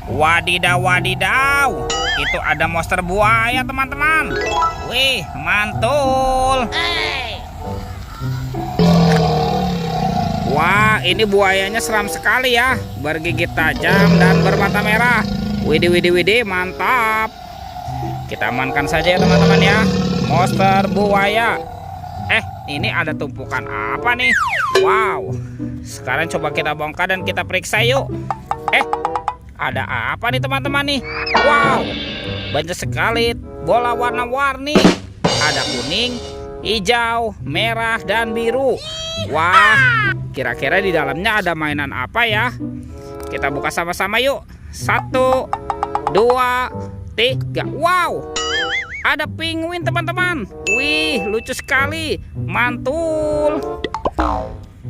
Wadidaw, wadidaw. Itu ada monster buaya, teman-teman. Wih, mantul. Wah, ini buayanya seram sekali ya. Bergigit tajam dan bermata merah. Widih, widih, widih, mantap. Kita amankan saja ya teman-teman ya. Monster buaya. Ini ada tumpukan apa nih? Wow. Sekarang coba kita bongkar dan kita periksa yuk. Ada apa nih teman-teman nih? Wow. Banyak sekali bola warna-warni. Ada kuning, hijau, merah, dan biru. Wah, kira-kira di dalamnya ada mainan apa ya? Kita buka sama-sama yuk. 1, 2, 3. Wow, ada penguin teman-teman. Wih, lucu sekali. Mantul.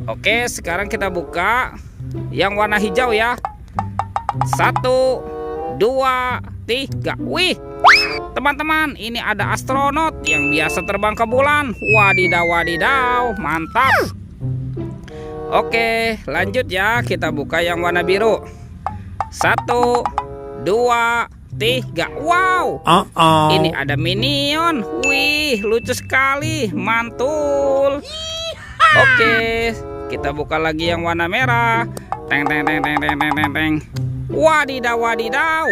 Oke, sekarang kita buka yang warna hijau ya. 1, 2, 3. Wih, teman-teman, ini ada astronot yang biasa terbang ke bulan. Wadidaw, wadidaw, mantap. Oke, lanjut ya. Kita buka yang warna biru. 1, 2, 3. Wow, ini ada minion. Wih, lucu sekali, mantul. Oke, kita buka lagi yang warna merah. Teng teng teng teng teng teng teng teng. Wadidaw, wadidaw.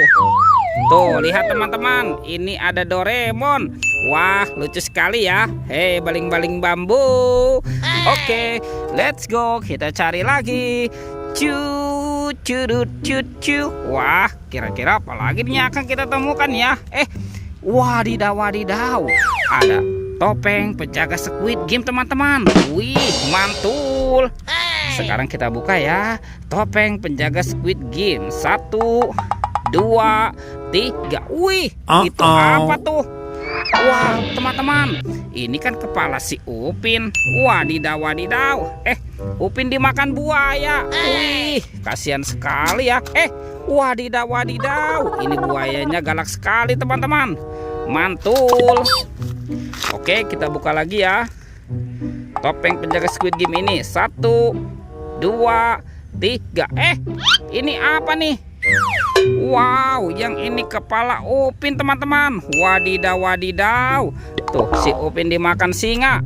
Tuh, lihat teman-teman, ini ada Doraemon. Wah, lucu sekali ya. Hei, baling-baling bambu. Oke, let's go. Kita cari lagi. Cu. Wah, kira-kira apa lagi nih akan kita temukan ya? Wadidaw, wadidaw. Ada topeng penjaga Squid Game teman-teman. Wih, mantul. Sekarang kita buka ya. Topeng penjaga Squid Game. 1, 2, 3. Wih, itu apa tuh? Wah, teman-teman, ini kan kepala si Upin. Wadidaw, wadidaw. Upin dimakan buaya. Wih, kasihan sekali ya. Wadidaw, wadidaw. Ini buayanya galak sekali teman-teman. Mantul. Oke, kita buka lagi ya. Topeng penjaga Squid Game ini. 1, 2, 3. Ini apa nih? Wow, yang ini kepala Upin teman-teman. Wadidaw, wadidaw. Tuh, si Upin dimakan singa.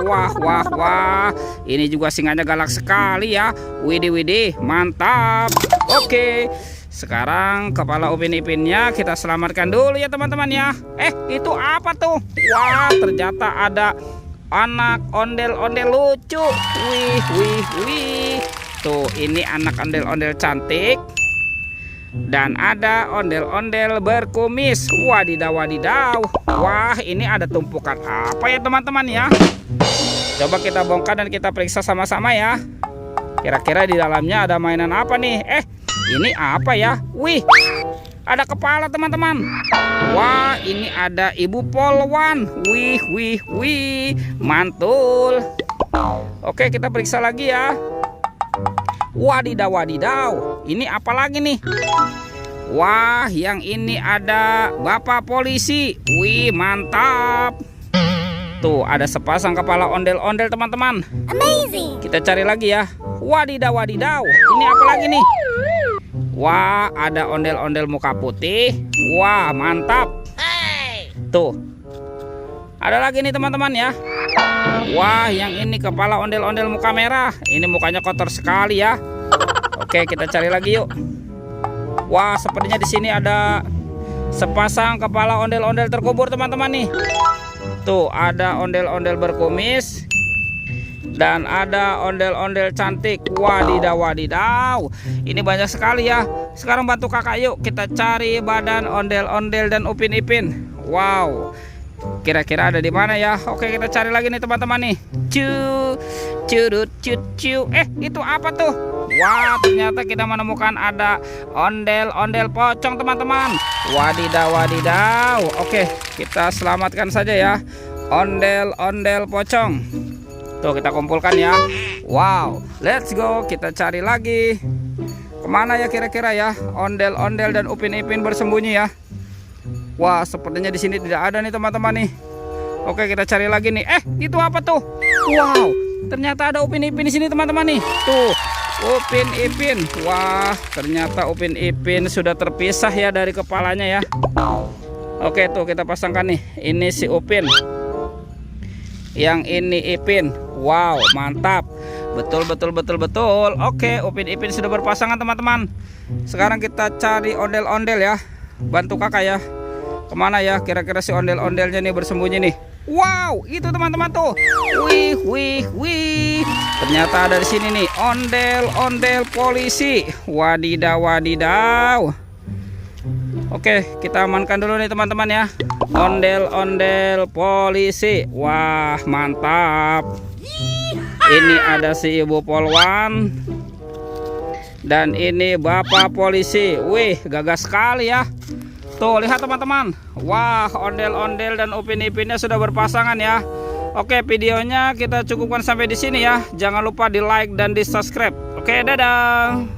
Wah. Ini juga singanya galak sekali ya. Widih, widih, mantap. Oke, sekarang kepala Upin-Ipinnya kita selamatkan dulu ya teman-teman ya. Itu apa tuh? Wah, ternyata ada anak ondel-ondel lucu. Wih. Tuh, ini anak ondel-ondel cantik. Dan ada ondel-ondel berkumis. Wadidaw, wadidaw. Wah, ini ada tumpukan apa ya teman-teman ya? Coba kita bongkar dan kita periksa sama-sama ya. Kira-kira di dalamnya ada mainan apa nih? Ini apa ya? Wih, ada kepala teman-teman. Wah, ini ada ibu polwan. Wih, mantul. Oke, kita periksa lagi ya. Wadidaw, wadidaw. Ini apa lagi nih? Wah, yang ini ada bapak polisi. Wih, mantap. Tuh, ada sepasang kepala ondel-ondel teman-teman. Amazing. Kita cari lagi ya. Wadidaw, wadidaw. Ini apa lagi nih? Wah, ada ondel-ondel muka putih. Wah, mantap. Tuh, ada lagi nih teman-teman ya. Wah, yang ini kepala ondel-ondel muka merah. Ini mukanya kotor sekali ya. Oke, kita cari lagi yuk. Wah, sepertinya di sini ada sepasang kepala ondel-ondel terkubur teman-teman nih. Tuh, ada ondel-ondel berkumis dan ada ondel-ondel cantik. Wadidaw, wadidaw. Ini banyak sekali ya. Sekarang bantu kakak yuk. Kita cari badan ondel-ondel dan Upin-Ipin. Wow, kira-kira ada di mana ya? Oke, kita cari lagi nih teman-teman nih. Cu. Itu apa tuh? Wah, ternyata kita menemukan ada ondel-ondel pocong teman-teman. Wadidaw, wadidaw. Oke, kita selamatkan saja ya ondel-ondel pocong. Tuh, kita kumpulkan ya. Wow, let's go. Kita cari lagi. Kemana ya kira-kira ya ondel-ondel dan Upin-Ipin bersembunyi ya? Wah, sepertinya di sini tidak ada nih teman-teman nih. Oke, kita cari lagi nih. Itu apa tuh? Wow, ternyata ada Upin-Ipin di sini teman-teman nih. Tuh, Upin Ipin. Wah, ternyata Upin Ipin sudah terpisah ya dari kepalanya ya. Oke, tuh kita pasangkan nih. Ini si Upin, yang ini Ipin. Wow, mantap. Betul. Oke, Upin Ipin sudah berpasangan teman-teman. Sekarang kita cari ondel-ondel ya. Bantu kakak ya. Kemana ya kira-kira si ondel-ondelnya nih bersembunyi nih? Wow, itu teman-teman tuh. Wih. Ternyata ada di sini nih, ondel-ondel polisi. Wadidaw. Oke, kita amankan dulu nih teman-teman ya. Ondel-ondel polisi. Wah, mantap. Ini ada si Ibu Polwan. Dan ini Bapak polisi. Wih, gagah sekali ya. Tuh, lihat teman-teman. Wah, ondel-ondel dan Upin Ipinnya sudah berpasangan ya. Oke, videonya kita cukupkan sampai di sini ya. Jangan lupa di like dan di subscribe. Oke, dadah.